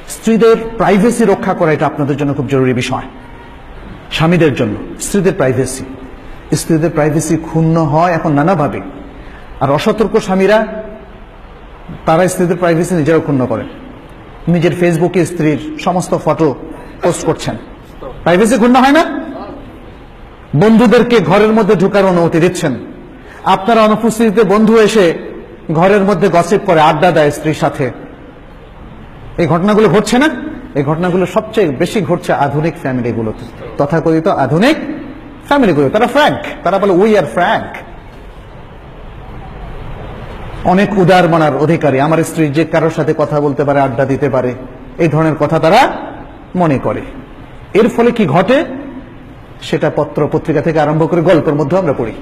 স্ত্রীদের প্রাইভেসি রক্ষা করা এটা আপনাদের জন্য খুব জরুরি বিষয়। স্বামীদের জন্য স্ত্রীদের প্রাইভেসি ক্ষুণ্ণ হয় এখন নানাভাবে। আর অসতর্ক স্বামীরা তারা স্ত্রীদের প্রাইভেসি নিজেরাও ক্ষুণ্ণ করেন। নিজের ফেসবুকে স্ত্রীর সমস্ত ফটো পোস্ট করছেন, প্রাইভেসি ক্ষুণ্ণ হয় না? বন্ধুদেরকে ঘরের মধ্যে ঢোকার অনুমতি দিচ্ছেন। আপনারা অনুপস্থিতিতে বন্ধু এসে ঘরের মধ্যে গসিপ করে, আড্ডা দেয় স্ত্রীর সাথে। এই ঘটনাগুলো ঘটছে না? এই ঘটনাগুলো সবচেয়ে বেশি ঘটছে আধুনিক ফ্যামিলিগুলোতে, তথাকথিত আধুনিক ফ্যামিলিগুলো। তারা ফ্র্যাঙ্ক, তারা বলে উই আর ফ্র্যাঙ্ক। অনেক উদার মনার অধিকারী, আমার স্ত্রী যে কারোর সাথে কথা বলতে পারে, আড্ডা দিতে পারে, এই ধরনের কথা তারা মনে করে। এর ফলে কি ঘটে সেটা পত্র পত্রিকা থেকে আরম্ভ করে গল্পের মধ্যে আমরা পড়ি।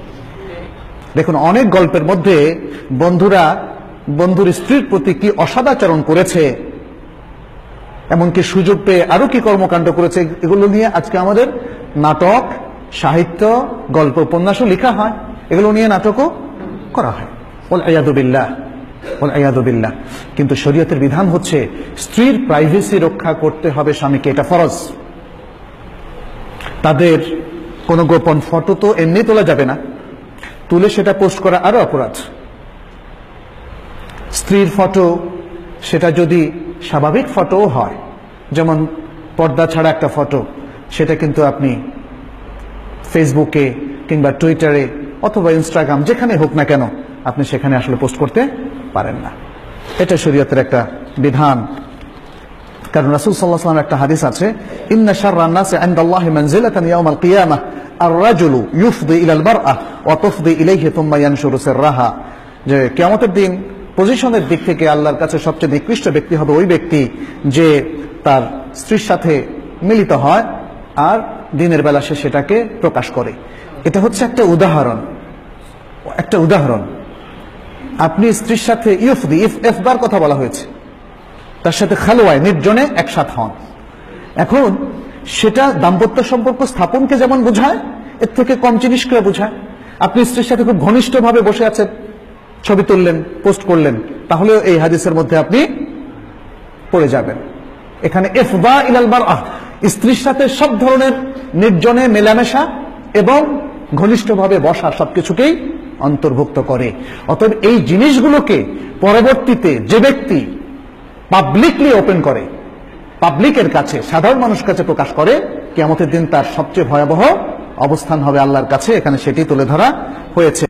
দেখুন, অনেক গল্পের মধ্যে বন্ধুরা বন্ধুর স্ত্রীর প্রতি কি অসদাচরণ করেছে, এমনকি সুযোগ পেয়ে আরো কি কর্মকাণ্ড করেছে, এগুলো নিয়ে আজকে আমাদের নাটক, সাহিত্য, গল্প, উপন্যাসও লেখা হয়, এগুলো নিয়ে নাটকও করা হয়। কিন্তু শরীয়তের বিধান হচ্ছে স্ত্রীর প্রাইভেসি রক্ষা করতে হবে স্বামীকে, এটা ফরজ। তাদের কোনো গোপন ফটো তো এমনি তোলা যাবে না, তুলে সেটা পোস্ট করা আরো অপরাধ। স্ত্রীর ফটো সেটা যদি স্বাভাবিক ফটোও হয়, যেমন পর্দা ছাড়া একটা ফটো, সেটা কিন্তু আপনি ফেসবুকে কিংবা টুইটারে অথবা ইনস্টাগ্রাম যেখানে হোক না কেন আপনি সেখানে আসলে পোস্ট করতে পারেন না। এটা শরীয়তের একটা বিধান। কারণ রাসূল সাল্লাল্লাহু আলাইহি ওয়াসাল্লাম একটা হাদিস আছে, ইন্না শাররান নাসি ইনদাল্লাহি মানজিলাতান ইয়াউমাল কিয়ামাহ আর-রাজুলু ইউফদি ইলাল মারআহ ওয়া তুফদি ইলাইহি থুম্মা ইয়ানশুরু সিররাহা। যে কিয়ামতের দিন পজিশনের দিক থেকে আল্লাহর কাছে সবচেয়ে নিকৃষ্ট ব্যক্তি হবে ওই ব্যক্তি যে তার স্ত্রীর সাথে মিলিত হয় আর দিনের বেলা সে সেটাকে প্রকাশ করে। এটা হচ্ছে একটা উদাহরণ। আপনি স্ত্রীর সাথে ইউফদি, ইফদার কথা বলা হয়েছে, তার সাথে খালোয়ায় নির্জনে একসাথ হন। এখন সেটা দাম্পত্য সম্পর্ক স্থাপনকে যেমন বোঝায়, এর থেকে কম জিনিস করে বোঝায়। আপনি স্ত্রীর সাথে খুব ঘনিষ্ঠভাবে বসে আছেন, ছবি তুললেন, পোস্ট করলেন, তাহলেও এই হাদিসের মধ্যে আপনি পড়ে যাবেন। এখানে ইফদা ইলাল মারআহ, স্ত্রীর সাথে সব ধরনের নির্জনে মেলামেশা এবং ঘনিষ্ঠভাবে বসা সবকিছুকেই অন্তর্ভুক্ত করে। অতএব এই জিনিসগুলোকে পরবর্তীতে যে ব্যক্তি পাবলিকলি ওপেন করে, পাবলিকের কাছে, সাধারণ মানুষের কাছে প্রকাশ করে, কিয়ামতের দিন তার সবচেয়ে ভয়াবহ অবস্থান হবে আল্লাহর কাছে। এখানে সেটি তুলে ধরা হয়েছে।